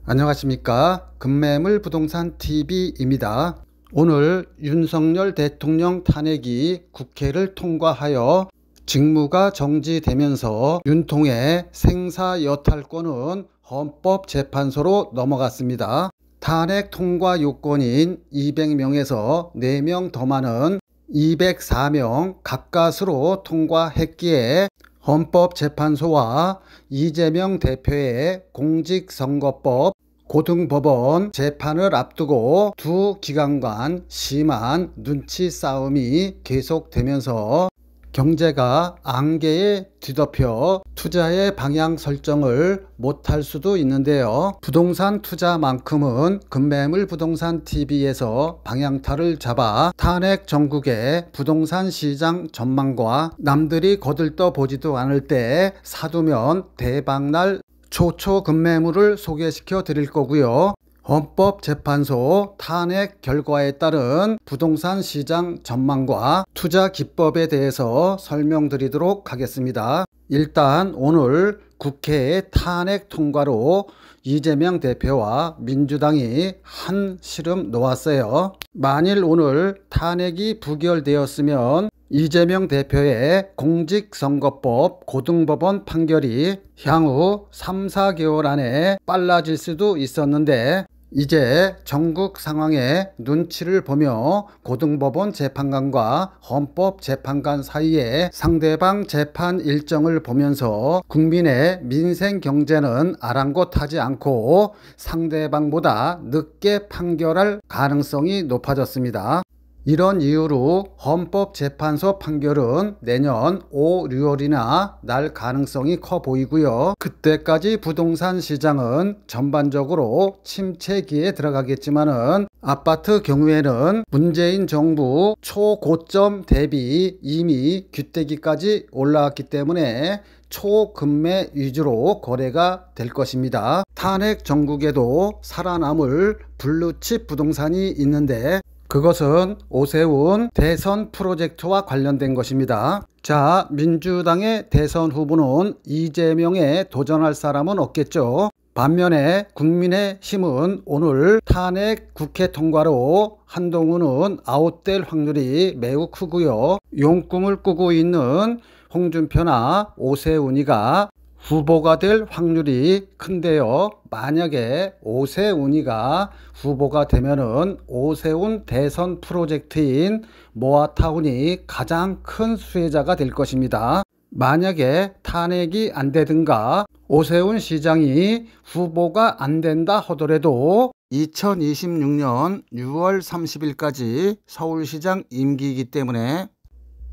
안녕하십니까. 금매물 부동산 TV입니다. 오늘 윤석열 대통령 탄핵이 국회를 통과하여 직무가 정지되면서 윤통의 생사여탈권은 헌법재판소로 넘어갔습니다. 탄핵 통과 요건인 200명에서 4명 더 많은 204명 가까스로 통과했기에 헌법재판소와 이재명 대표의 공직선거법 고등법원 재판을 앞두고 두 기관 간 심한 눈치 싸움이 계속되면서 경제가 안개에 뒤덮여 투자의 방향 설정을 못할 수도 있는데요. 부동산 투자만큼은 금매물 부동산 TV에서 방향타를 잡아 탄핵 전국의 부동산 시장 전망과 남들이 거들떠 보지도 않을 때 사두면 대박날 초초 금매물을 소개시켜 드릴 거고요. 헌법재판소 탄핵 결과에 따른 부동산 시장 전망과 투자 기법에 대해서 설명드리도록 하겠습니다. 일단 오늘 국회의 탄핵 통과로 이재명 대표와 민주당이 한 시름 놓았어요. 만일 오늘 탄핵이 부결되었으면 이재명 대표의 공직선거법 고등법원 판결이 향후 3-4개월 안에 빨라질 수도 있었는데 이제 전국 상황에 눈치를 보며 고등법원 재판관과 헌법재판관 사이에 상대방 재판 일정을 보면서 국민의 민생 경제는 아랑곳하지 않고 상대방보다 늦게 판결할 가능성이 높아졌습니다. 이런 이유로 헌법재판소 판결은 내년 5, 6월이나 날 가능성이 커 보이고요. 그때까지 부동산 시장은 전반적으로 침체기에 들어가겠지만은 아파트 경우에는 문재인 정부 초고점 대비 이미 귀때기까지 올라왔기 때문에 초금매 위주로 거래가 될 것입니다. 탄핵 전국에도 살아남을 블루칩 부동산이 있는데 그것은 오세훈 대선 프로젝트와 관련된 것입니다. 자, 민주당의 대선 후보는 이재명에 도전할 사람은 없겠죠. 반면에 국민의힘은 오늘 탄핵 국회 통과로 한동훈은 아웃될 확률이 매우 크고요. 용꿈을 꾸고 있는 홍준표나 오세훈이가 후보가 될 확률이 큰데요. 만약에 오세훈이가 후보가 되면은 오세훈 대선 프로젝트인 모아타운이 가장 큰 수혜자가 될 것입니다. 만약에 탄핵이 안 되든가 오세훈 시장이 후보가 안 된다 하더라도 2026년 6월 30일까지 서울시장 임기이기 때문에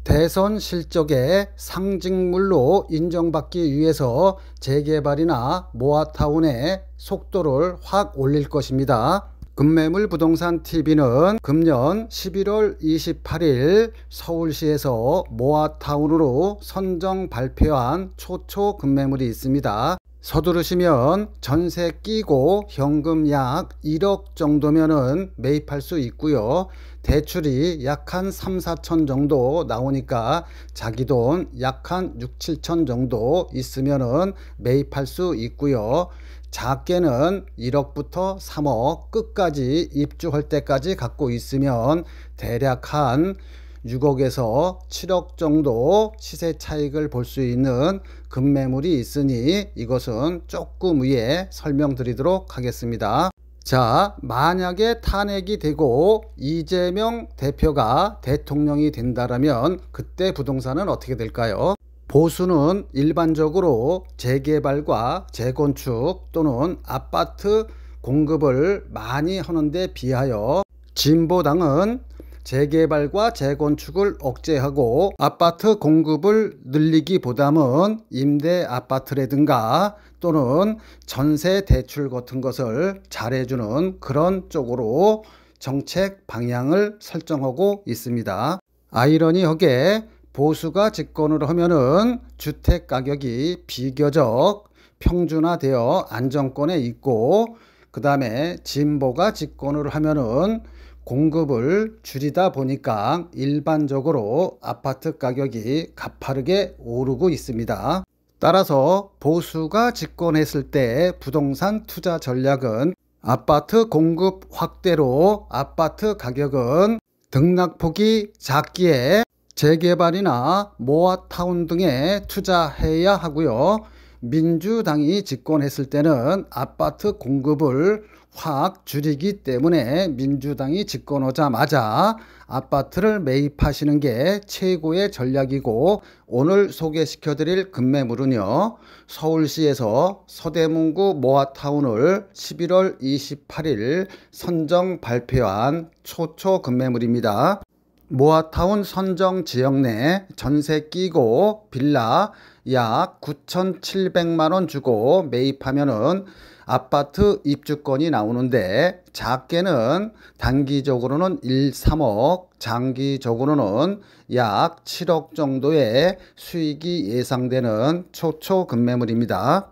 대선 실적의 상징물로 인정받기 위해서 재개발이나 모아타운의 속도를 확 올릴 것입니다. 금매물 부동산 TV는 금년 11월 28일 서울시에서 모아타운으로 선정 발표한 초초 금매물이 있습니다. 서두르시면 전세 끼고 현금 약 1억 정도면은 매입할 수 있고요. 대출이 약 한 3-4천 정도 나오니까 자기 돈 약 한 6-7천 정도 있으면은 매입할 수 있고요. 작게는 1억부터 3억 끝까지 입주할 때까지 갖고 있으면 대략 한 6억에서 7억 정도 시세 차익을 볼 수 있는 금매물이 있으니 이것은 조금 위에 설명드리도록 하겠습니다. 자, 만약에 탄핵이 되고 이재명 대표가 대통령이 된다면 그때 부동산은 어떻게 될까요? 보수는 일반적으로 재개발과 재건축 또는 아파트 공급을 많이 하는 데 비하여 진보당은 재개발과 재건축을 억제하고 아파트 공급을 늘리기보다는 임대 아파트라든가 또는 전세 대출 같은 것을 잘해주는 그런 쪽으로 정책 방향을 설정하고 있습니다. 아이러니하게 보수가 집권을 하면은 주택 가격이 비교적 평준화되어 안정권에 있고, 그 다음에 진보가 집권을 하면은 공급을 줄이다 보니까 일반적으로 아파트 가격이 가파르게 오르고 있습니다. 따라서 보수가 집권했을 때 부동산 투자 전략은 아파트 공급 확대로 아파트 가격은 등락폭이 작기에 재개발이나 모아타운 등에 투자해야 하고요. 민주당이 집권했을 때는 아파트 공급을 확 줄이기 때문에 민주당이 집권 오자마자 아파트를 매입하시는 게 최고의 전략이고, 오늘 소개시켜 드릴 급매물은요, 서울시에서 서대문구 모아타운을 11월 28일 선정 발표한 초초 급매물입니다. 모아타운 선정 지역 내 전세 끼고 빌라 약 9,700만원 주고 매입하면은 아파트 입주권이 나오는데, 작게는 단기적으로는 1, 3억, 장기적으로는 약 7억 정도의 수익이 예상되는 초초 급매물입니다.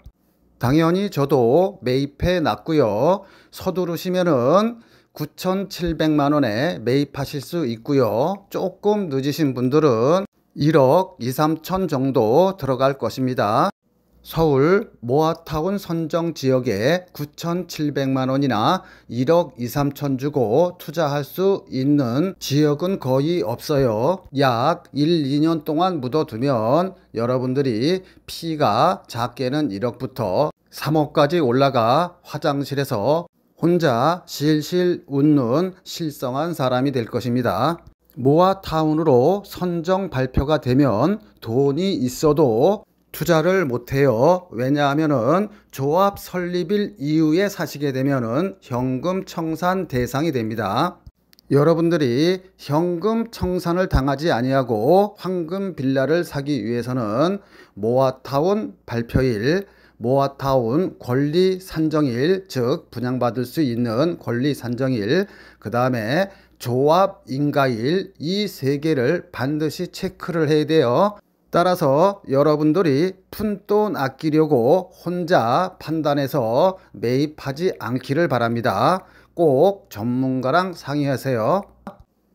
당연히 저도 매입해 놨고요. 서두르시면은 9,700만원에 매입하실 수 있고요. 조금 늦으신 분들은 1억 2, 3천 정도 들어갈 것입니다. 서울 모아타운 선정 지역에 9,700만원이나 1억 2, 3천 주고 투자할 수 있는 지역은 거의 없어요. 약 1, 2년 동안 묻어두면 여러분들이 피가 작게는 1억부터 3억까지 올라가 화장실에서 혼자 실실 웃는 실성한 사람이 될 것입니다. 모아타운으로 선정 발표가 되면 돈이 있어도 투자를 못해요. 왜냐하면은 조합 설립일 이후에 사시게 되면은 현금 청산 대상이 됩니다. 여러분들이 현금 청산을 당하지 아니하고 황금 빌라를 사기 위해서는 모아타운 발표일, 모아타운 권리 산정일, 즉 분양받을 수 있는 권리 산정일, 그 다음에 조합 인가일, 이 세 개를 반드시 체크를 해야 돼요. 따라서 여러분들이 푼돈 아끼려고 혼자 판단해서 매입하지 않기를 바랍니다. 꼭 전문가랑 상의하세요.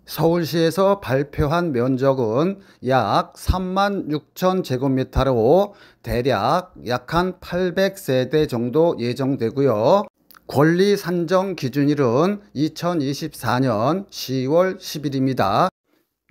서울시에서 발표한 면적은 약 36,000제곱미터로 대략 약 한 800세대 정도 예정되고요. 권리 산정 기준일은 2024년 10월 10일입니다.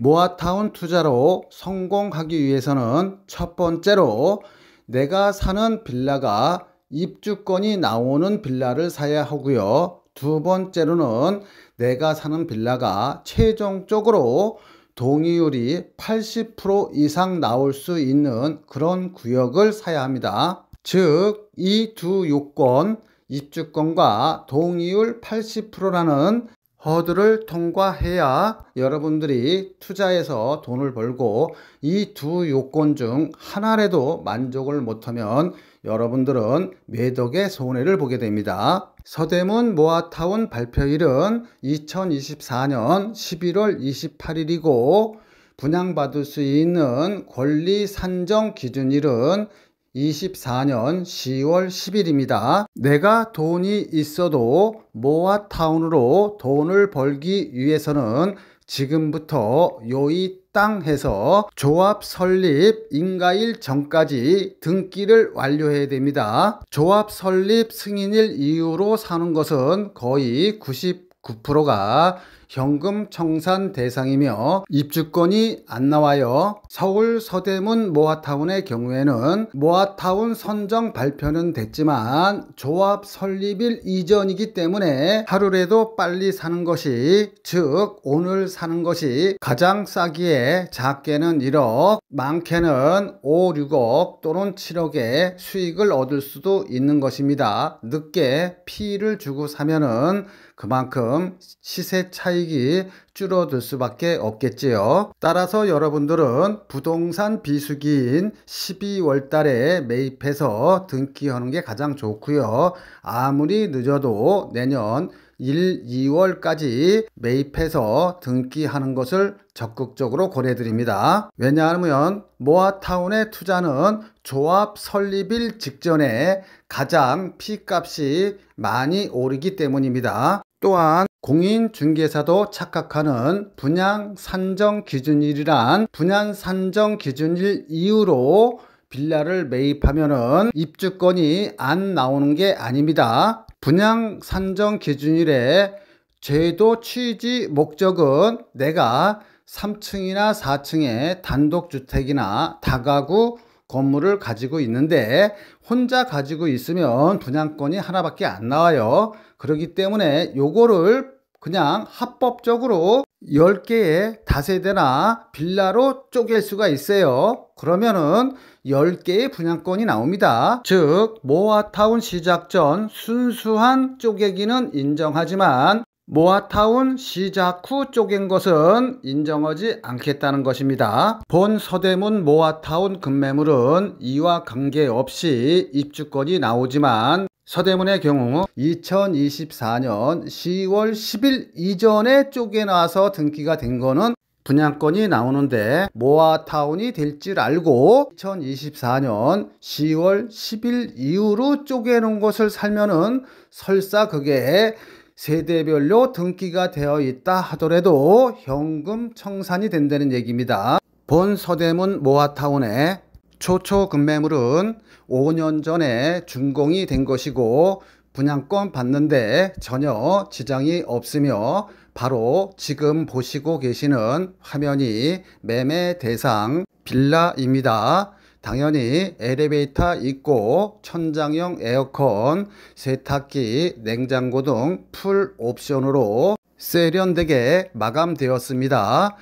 모아타운 투자로 성공하기 위해서는 첫 번째로 내가 사는 빌라가 입주권이 나오는 빌라를 사야 하고요. 두 번째로는 내가 사는 빌라가 최종적으로 동의율이 80% 이상 나올 수 있는 그런 구역을 사야 합니다. 즉, 이 두 요건, 입주권과 동의율 80%라는 허들을 통과해야 여러분들이 투자해서 돈을 벌고, 이 두 요건 중 하나라도 만족을 못하면 여러분들은 매덕의 손해를 보게 됩니다. 서대문 모아타운 발표일은 2024년 11월 28일이고 분양받을 수 있는 권리 산정 기준일은 24년 10월 10일입니다. 내가 돈이 있어도 모아타운으로 돈을 벌기 위해서는 지금부터 요이 땅 해서 조합 설립 인가일 전까지 등기를 완료해야 됩니다. 조합 설립 승인일 이후로 사는 것은 거의 99%가 현금 청산 대상이며 입주권이 안 나와요. 서울 서대문 모아타운의 경우에는 모아타운 선정 발표는 됐지만 조합 설립일 이전이기 때문에 하루라도 빨리 사는 것이, 즉 오늘 사는 것이 가장 싸기에 작게는 1억, 많게는 5, 6억 또는 7억의 수익을 얻을 수도 있는 것입니다. 늦게 피를 주고 사면은 그만큼 시세 차익이 줄어들 수밖에 없겠지요. 따라서 여러분들은 부동산 비수기인 12월 달에 매입해서 등기하는 게 가장 좋고요. 아무리 늦어도 내년 1, 2월까지 매입해서 등기하는 것을 적극적으로 권해드립니다. 왜냐하면 모아타운의 투자는 조합 설립일 직전에 가장 피값이 많이 오르기 때문입니다. 또한 공인중개사도 착각하는 분양 산정 기준일이란 분양 산정 기준일 이후로 빌라를 매입하면은 입주권이 안 나오는 게 아닙니다. 분양 산정 기준일에 제도 취지 목적은 내가 3층이나 4층의 단독주택이나 다가구 건물을 가지고 있는데 혼자 가지고 있으면 분양권이 하나밖에 안 나와요. 그렇기 때문에 요거를 그냥 합법적으로 10개의 다세대나 빌라로 쪼갤 수가 있어요. 그러면은 10개의 분양권이 나옵니다. 즉 모아타운 시작 전 순수한 쪼개기는 인정하지만 모아타운 시작 후 쪼갠 것은 인정하지 않겠다는 것입니다. 본 서대문 모아타운 급매물은 이와 관계없이 입주권이 나오지만 서대문의 경우 2024년 10월 10일 이전에 쪼개놔서 등기가 된 거는 분양권이 나오는데 모아타운이 될 줄 알고 2024년 10월 10일 이후로 쪼개놓은 것을 살면은 설사 그게 세대별로 등기가 되어 있다 하더라도 현금 청산이 된다는 얘기입니다. 본 서대문 모아타운의 초초 급매물은 5년 전에 준공이 된 것이고 분양권 받는데 전혀 지장이 없으며 바로 지금 보시고 계시는 화면이 매매 대상 빌라입니다. 당연히 엘리베이터 있고 천장형 에어컨, 세탁기, 냉장고 등 풀 옵션으로 세련되게 마감되었습니다.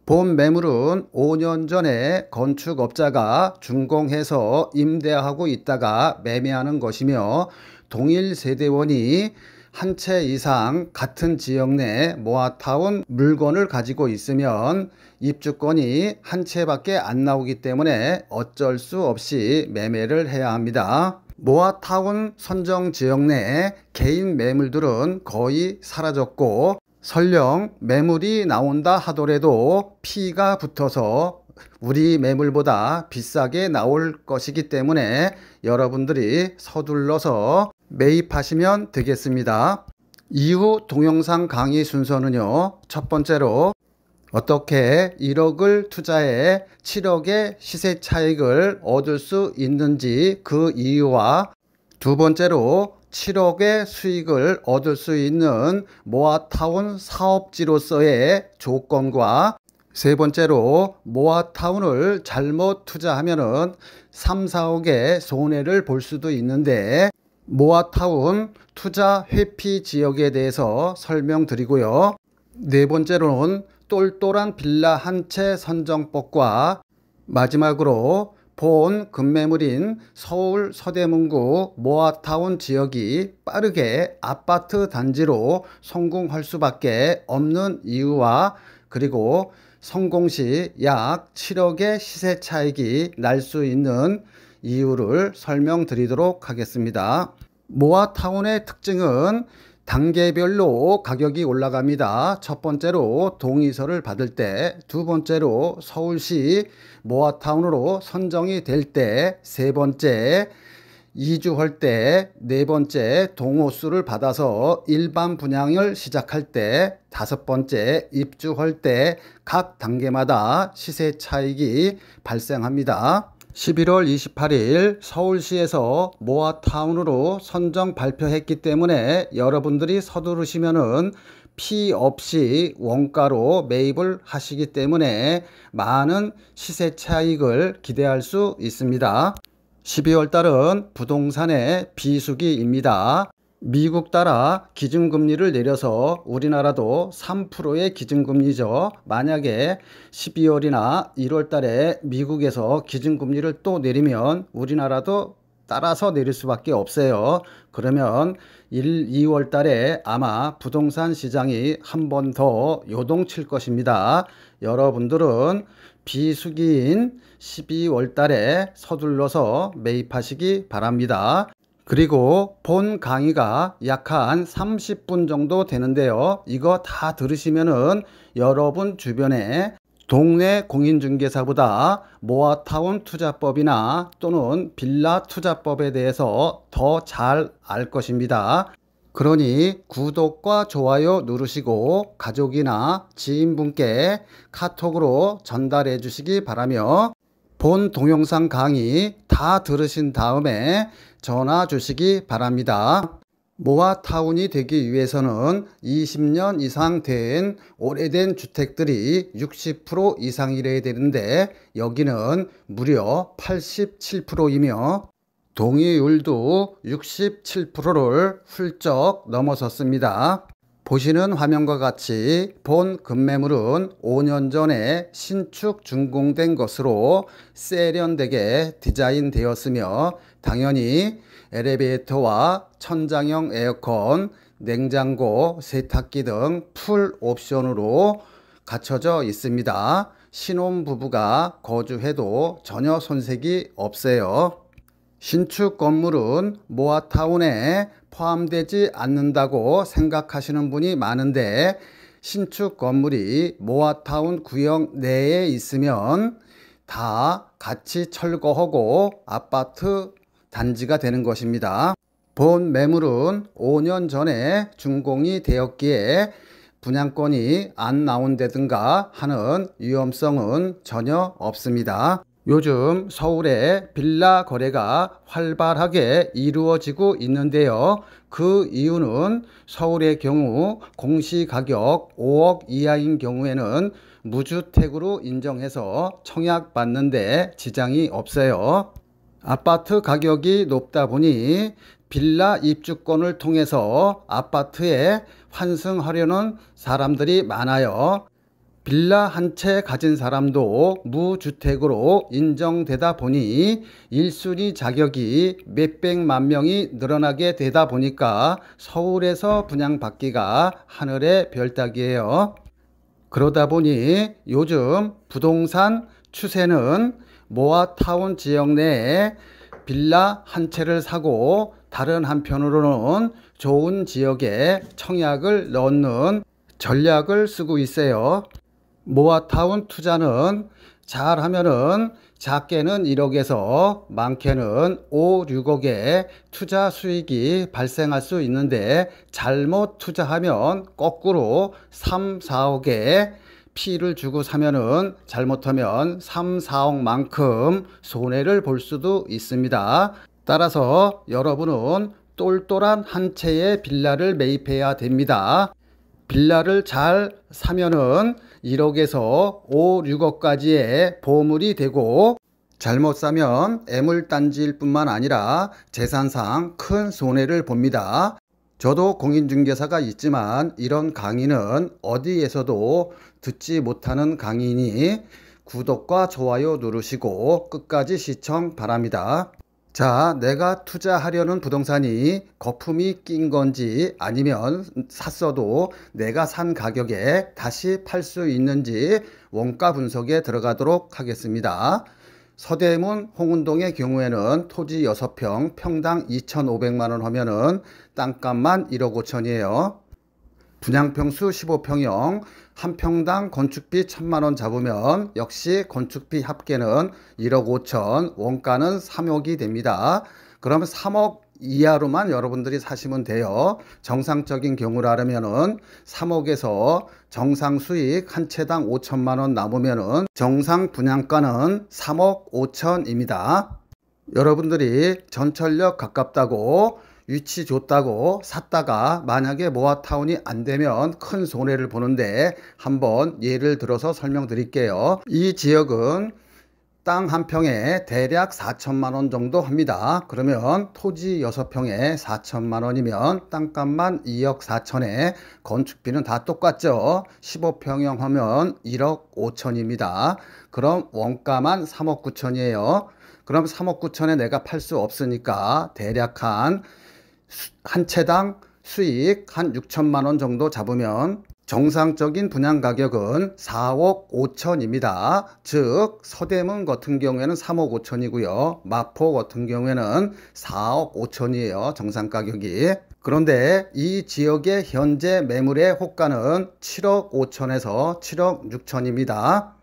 본 매물은 5년 전에 건축업자가 준공해서 임대하고 있다가 매매하는 것이며 동일 세대원이 한 채 이상 같은 지역 내 모아타운 물건을 가지고 있으면 입주권이 한 채밖에 안 나오기 때문에 어쩔 수 없이 매매를 해야 합니다. 모아타운 선정 지역 내 개인 매물들은 거의 사라졌고 설령 매물이 나온다 하더라도 피가 붙어서 우리 매물보다 비싸게 나올 것이기 때문에 여러분들이 서둘러서 매입하시면 되겠습니다. 이후 동영상 강의 순서는요, 첫 번째로 어떻게 1억을 투자해 7억의 시세 차익을 얻을 수 있는지 그 이유와 두 번째로 7억의 수익을 얻을 수 있는 모아타운 사업지로서의 조건과 세 번째로 모아타운을 잘못 투자하면은 3, 4억의 손해를 볼 수도 있는데 모아타운 투자 회피 지역에 대해서 설명드리고요. 네 번째로는 똘똘한 빌라 한 채 선정법과 마지막으로 본 급매물인 서울 서대문구 모아타운 지역이 빠르게 아파트 단지로 성공할 수밖에 없는 이유와 그리고 성공 시 약 7억의 시세 차익이 날 수 있는 이유를 설명드리도록 하겠습니다. 모아타운의 특징은 단계별로 가격이 올라갑니다. 첫 번째로 동의서를 받을 때, 두 번째로 서울시 모아타운으로 선정이 될 때, 세 번째 이주할 때, 네 번째 동호수를 받아서 일반 분양을 시작할 때, 다섯 번째 입주할 때 각 단계마다 시세 차익이 발생합니다. 11월 28일 서울시에서 모아타운으로 선정 발표했기 때문에 여러분들이 서두르시면은 피 없이 원가로 매입을 하시기 때문에 많은 시세 차익을 기대할 수 있습니다. 12월 달은 부동산의 비수기입니다. 미국 따라 기준금리를 내려서 우리나라도 3%의 기준금리죠. 만약에 12월이나 1월 달에 미국에서 기준금리를 또 내리면 우리나라도 따라서 내릴 수밖에 없어요. 그러면 1, 2월 달에 아마 부동산 시장이 한 번 더 요동칠 것입니다. 여러분들은 비수기인 12월 달에 서둘러서 매입하시기 바랍니다. 그리고 본 강의가 약 한 30분 정도 되는데요. 이거 다 들으시면은 여러분 주변에 동네 공인중개사보다 모아타운 투자법이나 또는 빌라 투자법에 대해서 더 잘 알 것입니다. 그러니 구독과 좋아요 누르시고 가족이나 지인분께 카톡으로 전달해 주시기 바라며 본 동영상 강의 다 들으신 다음에 전화 주시기 바랍니다. 모아타운이 되기 위해서는 20년 이상 된 오래된 주택들이 60% 이상이래야 되는데 여기는 무려 87%이며 동의율도 67%를 훌쩍 넘어섰습니다. 보시는 화면과 같이 본 급매물은 5년 전에 신축 준공된 것으로 세련되게 디자인되었으며 당연히 엘리베이터와 천장형 에어컨, 냉장고, 세탁기 등 풀 옵션으로 갖춰져 있습니다. 신혼부부가 거주해도 전혀 손색이 없어요. 신축 건물은 모아타운에 포함되지 않는다고 생각하시는 분이 많은데 신축 건물이 모아타운 구역 내에 있으면 다 같이 철거하고 아파트 단지가 되는 것입니다. 본 매물은 5년 전에 준공이 되었기에 분양권이 안 나온다든가 하는 위험성은 전혀 없습니다. 요즘 서울에 빌라 거래가 활발하게 이루어지고 있는데요. 그 이유는 서울의 경우 공시가격 5억 이하인 경우에는 무주택으로 인정해서 청약받는데 지장이 없어요. 아파트 가격이 높다 보니 빌라 입주권을 통해서 아파트에 환승하려는 사람들이 많아요. 빌라 한 채 가진 사람도 무주택으로 인정되다 보니 1순위 자격이 몇백만 명이 늘어나게 되다 보니까 서울에서 분양받기가 하늘의 별 따기예요. 그러다 보니 요즘 부동산 추세는 모아타운 지역 내에 빌라 한 채를 사고 다른 한편으로는 좋은 지역에 청약을 넣는 전략을 쓰고 있어요. 모아타운 투자는 잘하면은 작게는 1억에서 많게는 5, 6억의 투자 수익이 발생할 수 있는데 잘못 투자하면 거꾸로 3, 4억의 피를 주고 사면은 잘못하면 3, 4억만큼 손해를 볼 수도 있습니다. 따라서 여러분은 똘똘한 한 채의 빌라를 매입해야 됩니다. 빌라를 잘 사면은 1억에서 5, 6억까지의 보물이 되고 잘못 사면 애물단지일 뿐만 아니라 재산상 큰 손해를 봅니다. 저도 공인중개사가 있지만 이런 강의는 어디에서도 듣지 못하는 강의니 구독과 좋아요 누르시고 끝까지 시청 바랍니다. 자, 내가 투자하려는 부동산이 거품이 낀 건지 아니면 샀어도 내가 산 가격에 다시 팔 수 있는지 원가 분석에 들어가도록 하겠습니다. 서대문 홍은동의 경우에는 토지 6평 평당 2,500만원 하면은 땅값만 1억 5천이에요. 분양평수 15평형 한 평당 건축비 1,000만원 잡으면 역시 건축비 합계는 1억 5천, 원가는 3억이 됩니다. 그러면 3억 이하로만 여러분들이 사시면 돼요. 정상적인 경우라면은 3억에서 정상 수익 한 채당 5천만원 남으면은 정상 분양가는 3억 5천입니다. 여러분들이 전철역 가깝다고 위치 좋다고 샀다가 만약에 모아타운이 안 되면 큰 손해를 보는데 한번 예를 들어서 설명드릴게요. 이 지역은 땅 한 평에 대략 4천만원 정도 합니다. 그러면 토지 6평에 4천만원이면 땅값만 2억 4천에 건축비는 다 똑같죠. 15평형 하면 1억 5천입니다. 그럼 원가만 3억 9천이에요. 그럼 3억 9천에 내가 팔 수 없으니까 대략 한 채당 수익 한 6천만원 정도 잡으면 정상적인 분양 가격은 4억 5천입니다. 즉 서대문 같은 경우에는 3억 5천이고요. 마포 같은 경우에는 4억 5천이에요. 정상 가격이. 그런데 이 지역의 현재 매물의 호가는 7억 5천에서 7억 6천입니다.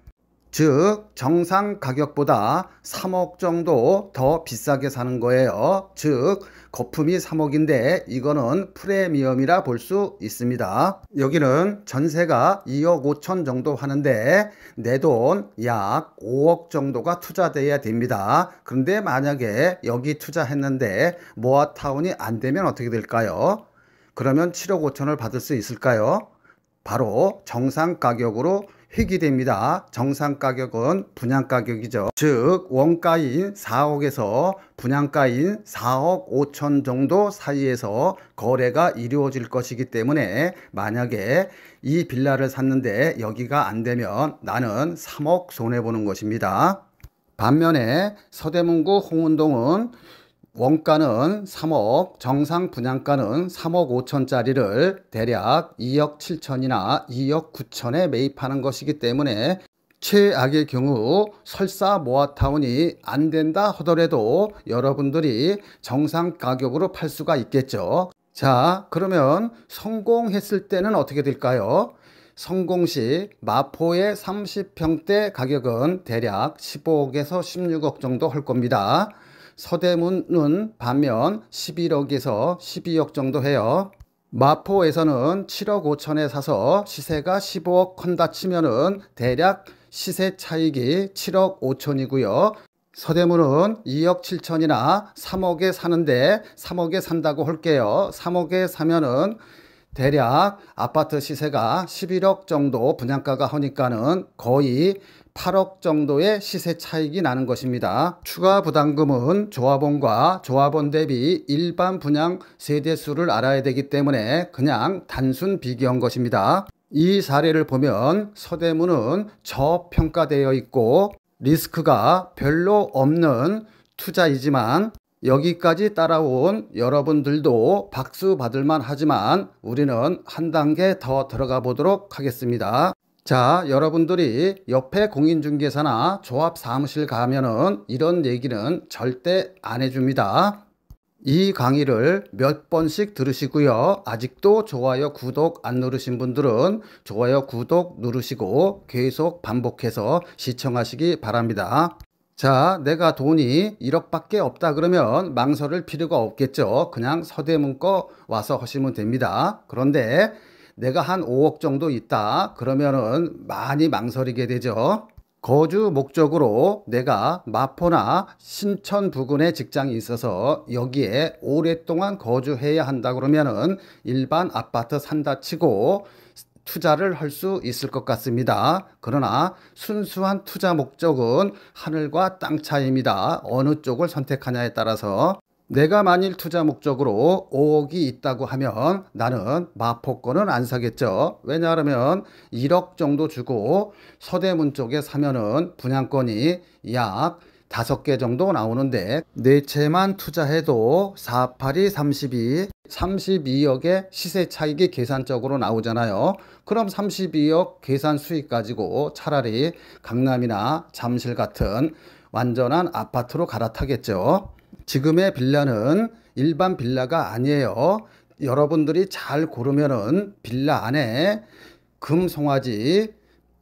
즉 정상 가격보다 3억 정도 더 비싸게 사는 거예요. 즉 거품이 3억인데 이거는 프리미엄이라 볼 수 있습니다. 여기는 전세가 2억 5천 정도 하는데 내 돈 약 5억 정도가 투자돼야 됩니다. 그런데 만약에 여기 투자했는데 모아타운이 안 되면 어떻게 될까요? 그러면 7억 5천을 받을 수 있을까요? 바로 정상 가격으로 회귀됩니다. 정상 가격은 분양 가격이죠. 즉 원가인 4억에서 분양가인 4억 5천 정도 사이에서 거래가 이루어질 것이기 때문에 만약에 이 빌라를 샀는데 여기가 안 되면 나는 3억 손해보는 것입니다. 반면에 서대문구 홍은동은 원가는 3억, 정상 분양가는 3억 5천짜리를 대략 2억 7천이나 2억 9천에 매입하는 것이기 때문에 최악의 경우 설사 모아타운이 안 된다 하더라도 여러분들이 정상 가격으로 팔 수가 있겠죠. 자, 그러면 성공했을 때는 어떻게 될까요? 성공 시 마포의 30평대 가격은 대략 15억에서 16억 정도 할 겁니다. 서대문은 반면 11억에서 12억 정도 해요. 마포에서는 7억 5천에 사서 시세가 15억 한다 치면은 대략 시세 차익이 7억 5천이고요. 서대문은 2억 7천이나 3억에 사는데 3억에 산다고 할게요. 3억에 사면은 대략 아파트 시세가 11억 정도 분양가가 하니까는 거의 8억 정도의 시세 차익이 나는 것입니다. 추가 부담금은 조합원과 조합원 대비 일반 분양 세대수를 알아야 되기 때문에 그냥 단순 비교한 것입니다. 이 사례를 보면 서대문은 저평가되어 있고 리스크가 별로 없는 투자이지만 여기까지 따라온 여러분들도 박수 받을만 하지만 우리는 한 단계 더 들어가 보도록 하겠습니다. 자, 여러분들이 옆에 공인중개사나 조합 사무실 가면은 이런 얘기는 절대 안 해줍니다. 이 강의를 몇 번씩 들으시고요. 아직도 좋아요, 구독 안 누르신 분들은 좋아요, 구독 누르시고 계속 반복해서 시청하시기 바랍니다. 자, 내가 돈이 1억밖에 없다 그러면 망설일 필요가 없겠죠. 그냥 서대문 거 와서 하시면 됩니다. 그런데 내가 한 5억 정도 있다 그러면은 많이 망설이게 되죠. 거주 목적으로 내가 마포나 신천 부근에 직장이 있어서 여기에 오랫동안 거주해야 한다 그러면은 일반 아파트 산다 치고 투자를 할 수 있을 것 같습니다. 그러나 순수한 투자 목적은 하늘과 땅 차이입니다. 어느 쪽을 선택하냐에 따라서 내가 만일 투자 목적으로 5억이 있다고 하면 나는 마포권은 안 사겠죠. 왜냐하면 1억 정도 주고 서대문 쪽에 사면은 분양권이 약 5개 정도 나오는데 네 채만 투자해도 482, 32억의 시세 차익이 계산적으로 나오잖아요. 그럼 32억 계산 수익 가지고 차라리 강남이나 잠실 같은 완전한 아파트로 갈아타겠죠. 지금의 빌라는 일반 빌라가 아니에요. 여러분들이 잘 고르면은 빌라 안에 금송아지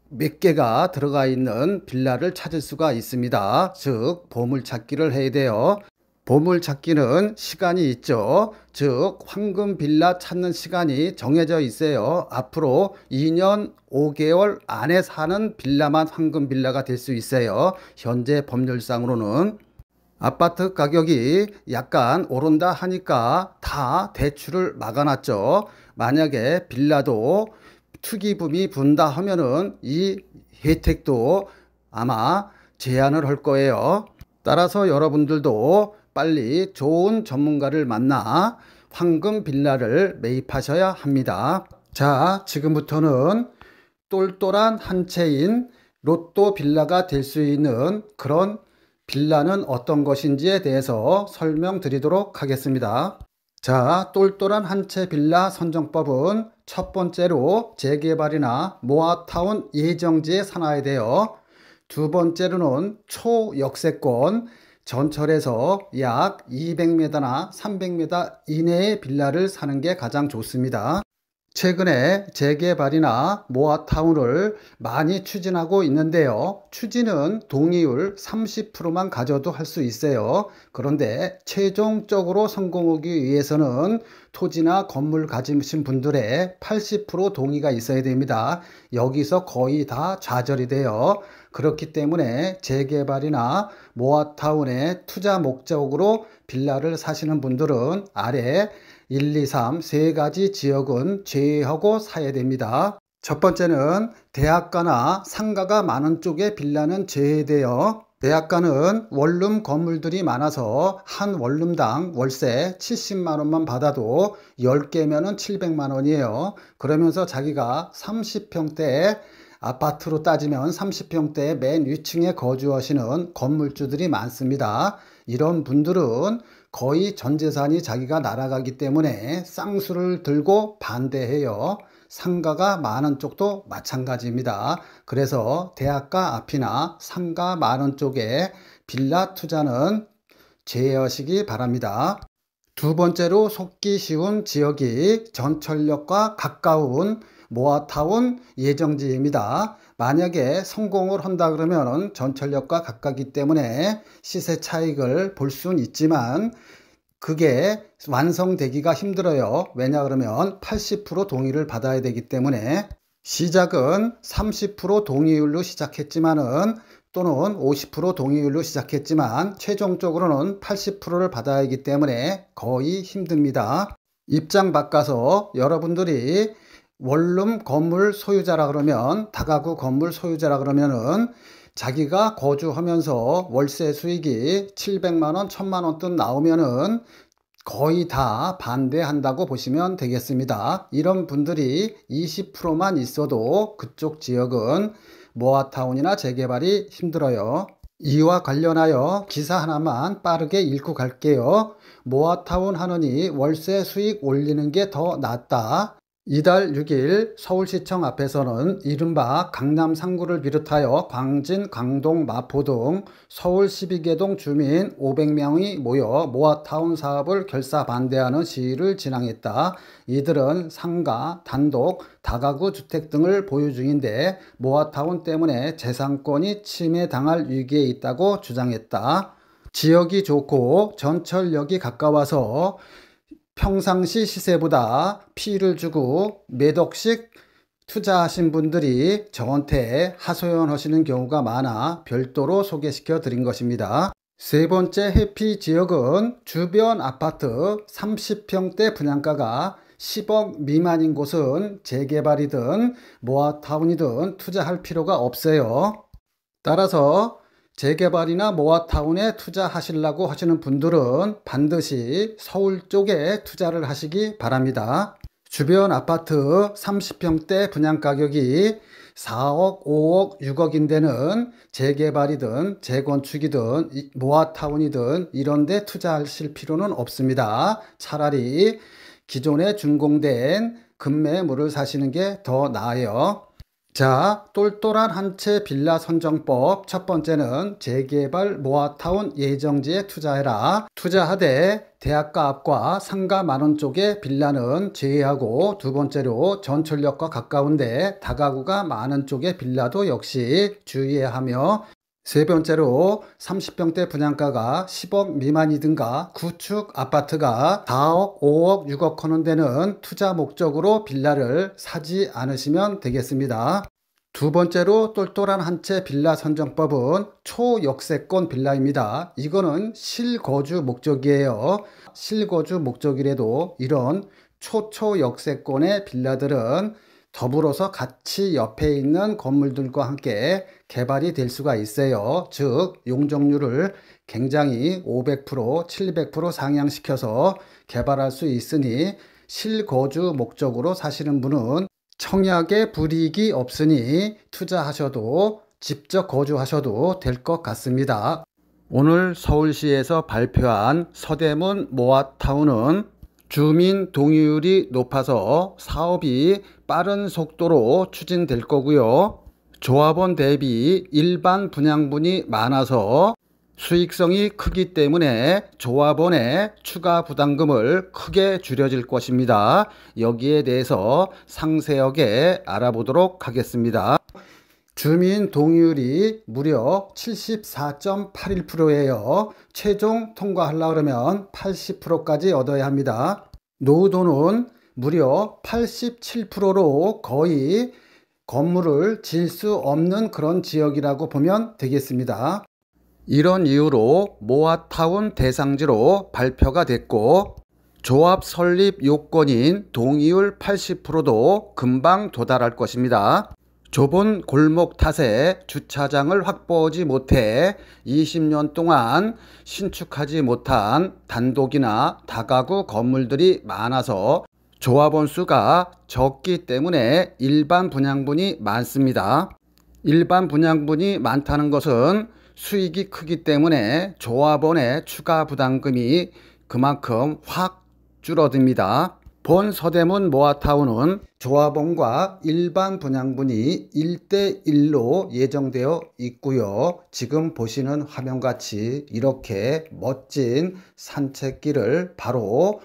몇 개가 들어가 있는 빌라를 찾을 수가 있습니다. 즉 보물찾기를 해야 돼요. 보물찾기는 시간이 있죠. 즉 황금 빌라 찾는 시간이 정해져 있어요. 앞으로 2년 5개월 안에 사는 빌라만 황금 빌라가 될 수 있어요. 현재 법률상으로는. 아파트 가격이 약간 오른다 하니까 다 대출을 막아놨죠. 만약에 빌라도 투기붐이 분다 하면은 이 혜택도 아마 제한을 할 거예요. 따라서 여러분들도 빨리 좋은 전문가를 만나 황금 빌라를 매입하셔야 합니다. 자, 지금부터는 똘똘한 한 채인 로또 빌라가 될 수 있는 그런 빌라는 어떤 것인지에 대해서 설명드리도록 하겠습니다. 자, 똘똘한 한 채 빌라 선정법은 첫 번째로 재개발이나 모아타운 예정지에 사놔야 돼요. 두 번째로는 초역세권, 전철에서 약 200m나 300m 이내의 빌라를 사는 게 가장 좋습니다. 최근에 재개발이나 모아타운을 많이 추진하고 있는데요. 추진은 동의율 30%만 가져도 할 수 있어요. 그런데 최종적으로 성공하기 위해서는 토지나 건물 가지신 분들의 80% 동의가 있어야 됩니다. 여기서 거의 다 좌절이 돼요. 그렇기 때문에 재개발이나 모아타운의 투자 목적으로 빌라를 사시는 분들은 아래 1, 2, 3 세 가지 지역은 제외하고 사야 됩니다. 첫 번째는 대학가나 상가가 많은 쪽에 빌라는 제외돼요. 대학가는 원룸 건물들이 많아서 한 원룸당 월세 70만 원만 받아도 10개면은 700만 원이에요. 그러면서 자기가 30평대 아파트로 따지면 30평대 맨 위층에 거주하시는 건물주들이 많습니다. 이런 분들은 거의 전 재산이 자기가 날아가기 때문에 쌍수를 들고 반대해요. 상가가 많은 쪽도 마찬가지입니다. 그래서 대학가 앞이나 상가 많은 쪽에 빌라 투자는 제외하시기 바랍니다. 두 번째로 속기 쉬운 지역이 전철역과 가까운 모아타운 예정지입니다. 만약에 성공을 한다 그러면 전철역과 가깝기 때문에 시세 차익을 볼 수는 있지만 그게 완성되기가 힘들어요. 왜냐 그러면 80% 동의를 받아야 되기 때문에 시작은 30% 동의율로 시작했지만은 또는 50% 동의율로 시작했지만 최종적으로는 80%를 받아야 하기 때문에 거의 힘듭니다. 입장 바꿔서 여러분들이 원룸 건물 소유자라 그러면 다가구 건물 소유자라 그러면은 자기가 거주하면서 월세 수익이 700만 원, 1000만 원 돈 나오면은 거의 다 반대한다고 보시면 되겠습니다. 이런 분들이 20%만 있어도 그쪽 지역은 모아타운이나 재개발이 힘들어요. 이와 관련하여 기사 하나만 빠르게 읽고 갈게요. 모아타운 하느니 월세 수익 올리는 게 더 낫다. 이달 6일 서울시청 앞에서는 이른바 강남 3구를 비롯하여 광진, 강동, 마포 등 서울 12개 동 주민 500명이 모여 모아타운 사업을 결사 반대하는 시위를 진행했다. 이들은 상가, 단독, 다가구 주택 등을 보유 중인데 모아타운 때문에 재산권이 침해당할 위기에 있다고 주장했다. 지역이 좋고 전철역이 가까워서 평상시 시세보다 피를 주고 몇 억씩 투자하신 분들이 저한테 하소연하시는 경우가 많아 별도로 소개시켜 드린 것입니다. 세 번째 해피 지역은 주변 아파트 30평대 분양가가 10억 미만인 곳은 재개발이든 모아타운이든 투자할 필요가 없어요. 따라서 재개발이나 모아타운에 투자하시려고 하시는 분들은 반드시 서울 쪽에 투자를 하시기 바랍니다. 주변 아파트 30평대 분양가격이 4억, 5억, 6억인 데는 재개발이든 재건축이든 모아타운이든 이런 데 투자하실 필요는 없습니다. 차라리 기존에 준공된 급매물을 사시는 게 더 나아요. 자, 똘똘한 한 채 빌라 선정법 첫 번째는 재개발 모아타운 예정지에 투자해라. 투자하되 대학가 앞과 상가 많은 쪽에 빌라는 제외하고 두 번째로 전철역과 가까운데 다가구가 많은 쪽에 빌라도 역시 주의해야 하며 세 번째로 30평대 분양가가 10억 미만이든가 구축 아파트가 4억, 5억, 6억 하는 데는 투자 목적으로 빌라를 사지 않으시면 되겠습니다. 두 번째로 똘똘한 한 채 빌라 선정법은 초역세권 빌라입니다. 이거는 실거주 목적이에요. 실거주 목적이라도 이런 초역세권의 빌라들은 더불어서 같이 옆에 있는 건물들과 함께 개발이 될 수가 있어요. 즉 용적률을 굉장히 500%, 700% 상향시켜서 개발할 수 있으니 실거주 목적으로 사시는 분은 청약에 불이익이 없으니 투자하셔도 직접 거주하셔도 될 것 같습니다. 오늘 서울시에서 발표한 서대문 모아타운은 주민 동의율이 높아서 사업이 빠른 속도로 추진될 거고요. 조합원 대비 일반 분양분이 많아서 수익성이 크기 때문에 조합원의 추가 부담금을 크게 줄여질 것입니다. 여기에 대해서 상세하게 알아보도록 하겠습니다. 주민 동의율이 무려 74.81%예요. 최종 통과하려고 그러면 80%까지 얻어야 합니다. 노후도는 무려 87%로 거의 건물을 지을 수 없는 그런 지역이라고 보면 되겠습니다. 이런 이유로 모아타운 대상지로 발표가 됐고 조합 설립 요건인 동의율 80%도 금방 도달할 것입니다. 좁은 골목 탓에 주차장을 확보하지 못해 20년 동안 신축하지 못한 단독이나 다가구 건물들이 많아서 조합원 수가 적기 때문에 일반 분양분이 많습니다. 일반 분양분이 많다는 것은 수익이 크기 때문에 조합원의 추가 부담금이 그만큼 확 줄어듭니다. 본 서대문 모아타운은 조합원과 일반 분양분이 1대1로 예정되어 있고요. 지금 보시는 화면같이 이렇게 멋진 산책길을 바로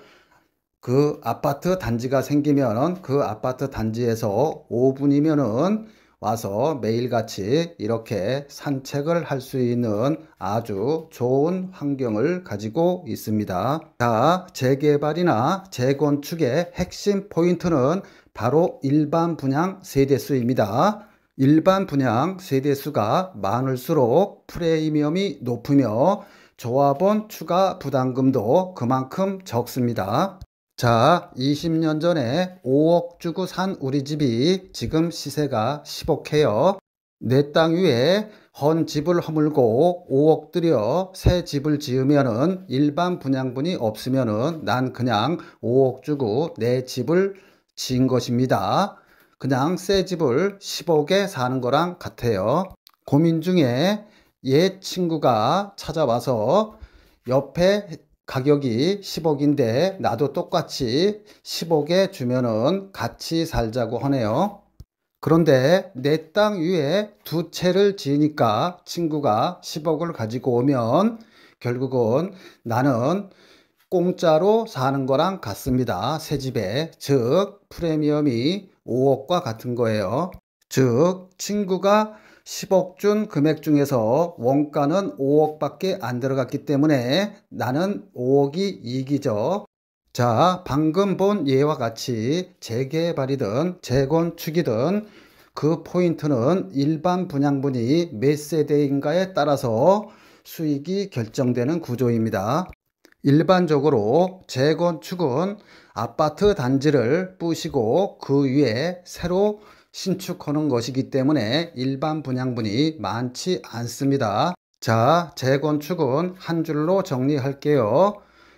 그 아파트 단지가 생기면 그 아파트 단지에서 5분이면은 와서 매일같이 이렇게 산책을 할 수 있는 아주 좋은 환경을 가지고 있습니다. 자, 재개발이나 재건축의 핵심 포인트는 바로 일반 분양 세대수입니다. 일반 분양 세대수가 많을수록 프리미엄이 높으며 조합원 추가 부담금도 그만큼 적습니다. 자, 20년 전에 5억 주고 산 우리 집이 지금 시세가 10억해요. 내 땅 위에 헌 집을 허물고 5억 들여 새 집을 지으면은 일반 분양분이 없으면은 난 그냥 5억 주고 내 집을 지은 것입니다. 그냥 새 집을 10억에 사는 거랑 같아요. 고민 중에 옛 친구가 찾아와서 옆에 가격이 10억인데 나도 똑같이 10억에 주면은 같이 살자고 하네요. 그런데 내 땅 위에 두 채를 지으니까 친구가 10억을 가지고 오면 결국은 나는 공짜로 사는 거랑 같습니다. 새 집에. 즉 프리미엄이 5억과 같은 거예요. 즉 친구가 10억 준 금액 중에서 원가는 5억밖에 안 들어갔기 때문에 나는 5억이 이익이죠. 자, 방금 본 예와 같이 재개발이든 재건축이든 그 포인트는 일반 분양분이 몇 세대인가에 따라서 수익이 결정되는 구조입니다. 일반적으로 재건축은 아파트 단지를 부시고 그 위에 새로 신축하는 것이기 때문에 일반 분양분이 많지 않습니다. 자, 재건축은 한 줄로 정리할게요.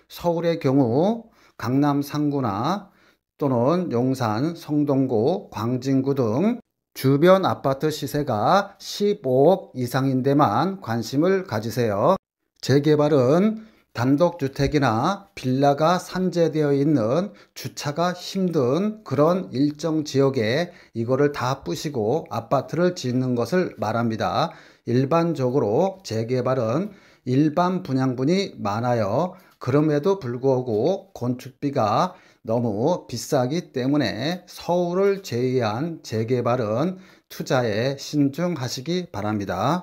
서울의 경우 강남 상구나 또는 용산, 성동구, 광진구 등 주변 아파트 시세가 15억 이상인 데만 관심을 가지세요. 재개발은 단독주택이나 빌라가 산재되어 있는 주차가 힘든 그런 일정 지역에 이거를 다 부시고 아파트를 짓는 것을 말합니다. 일반적으로 재개발은 일반 분양분이 많아요. 그럼에도 불구하고 건축비가 너무 비싸기 때문에 서울을 제외한 재개발은 투자에 신중하시기 바랍니다.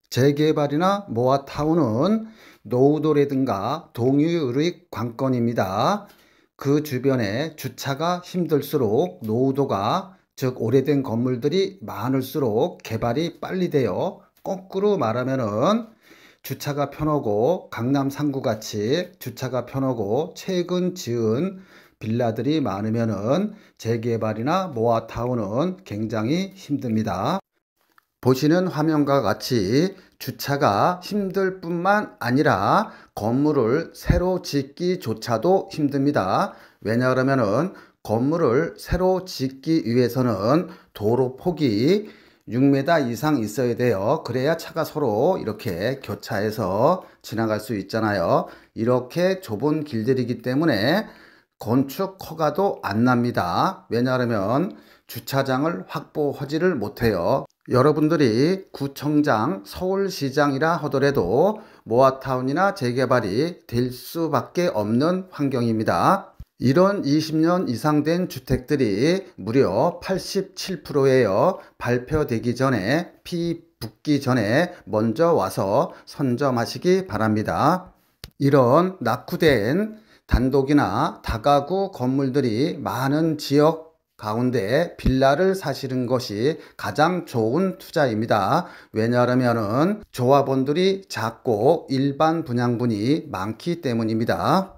재개발이나 모아타운은 노후도라든가 동유의 관건입니다. 그 주변에 주차가 힘들수록 노후도가 즉 오래된 건물들이 많을수록 개발이 빨리 돼요. 거꾸로 말하면은 주차가 편하고 강남 상구같이 주차가 편하고 최근 지은 빌라들이 많으면은 재개발이나 모아타운은 굉장히 힘듭니다. 보시는 화면과 같이 주차가 힘들 뿐만 아니라 건물을 새로 짓기조차도 힘듭니다. 왜냐하면은 건물을 새로 짓기 위해서는 도로 폭이 6m 이상 있어야 돼요. 그래야 차가 서로 이렇게 교차해서 지나갈 수 있잖아요. 이렇게 좁은 길들이기 때문에 건축 허가도 안 납니다. 왜냐하면 주차장을 확보하지를 못해요. 여러분들이 구청장, 서울시장이라 하더라도 모아타운이나 재개발이 될 수밖에 없는 환경입니다. 이런 20년 이상 된 주택들이 무려 87%예요. 발표되기 전에, 피 붙기 전에 먼저 와서 선점하시기 바랍니다. 이런 낙후된 단독이나 다가구 건물들이 많은 지역 가운데 빌라를 사시는 것이 가장 좋은 투자입니다. 왜냐하면 조합원들이 작고 일반 분양분이 많기 때문입니다.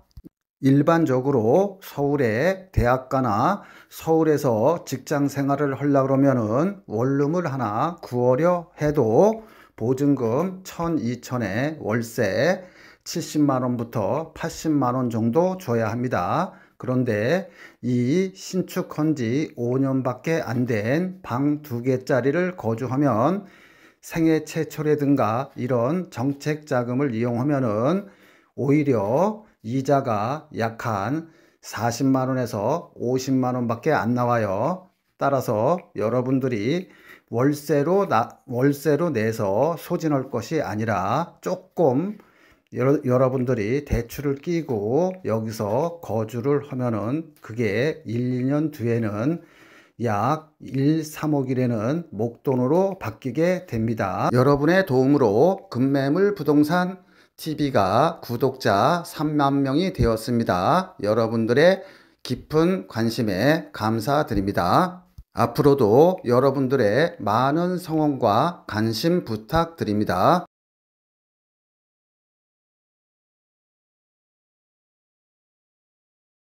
일반적으로 서울의 대학가나 서울에서 직장 생활을 하려고 그러면은 원룸을 하나 구하려 해도 보증금 1,000, 2,000에 월세 70만원부터 80만원 정도 줘야 합니다. 그런데 이 신축한 지 5년밖에 안 된 방 2개짜리를 거주하면 생애 최초라든가 이런 정책 자금을 이용하면은 오히려 이자가 약 한 40만원에서 50만원 밖에 안 나와요. 따라서 여러분들이 월세로 내서 소진할 것이 아니라 조금 여러분들이 대출을 끼고 여기서 거주를 하면은 그게 1, 2년 뒤에는 약 1, 3억일에는 목돈으로 바뀌게 됩니다. 여러분의 도움으로 급매물 부동산 TV가 구독자 3만 명이 되었습니다. 여러분들의 깊은 관심에 감사드립니다. 앞으로도 여러분들의 많은 성원과 관심 부탁드립니다.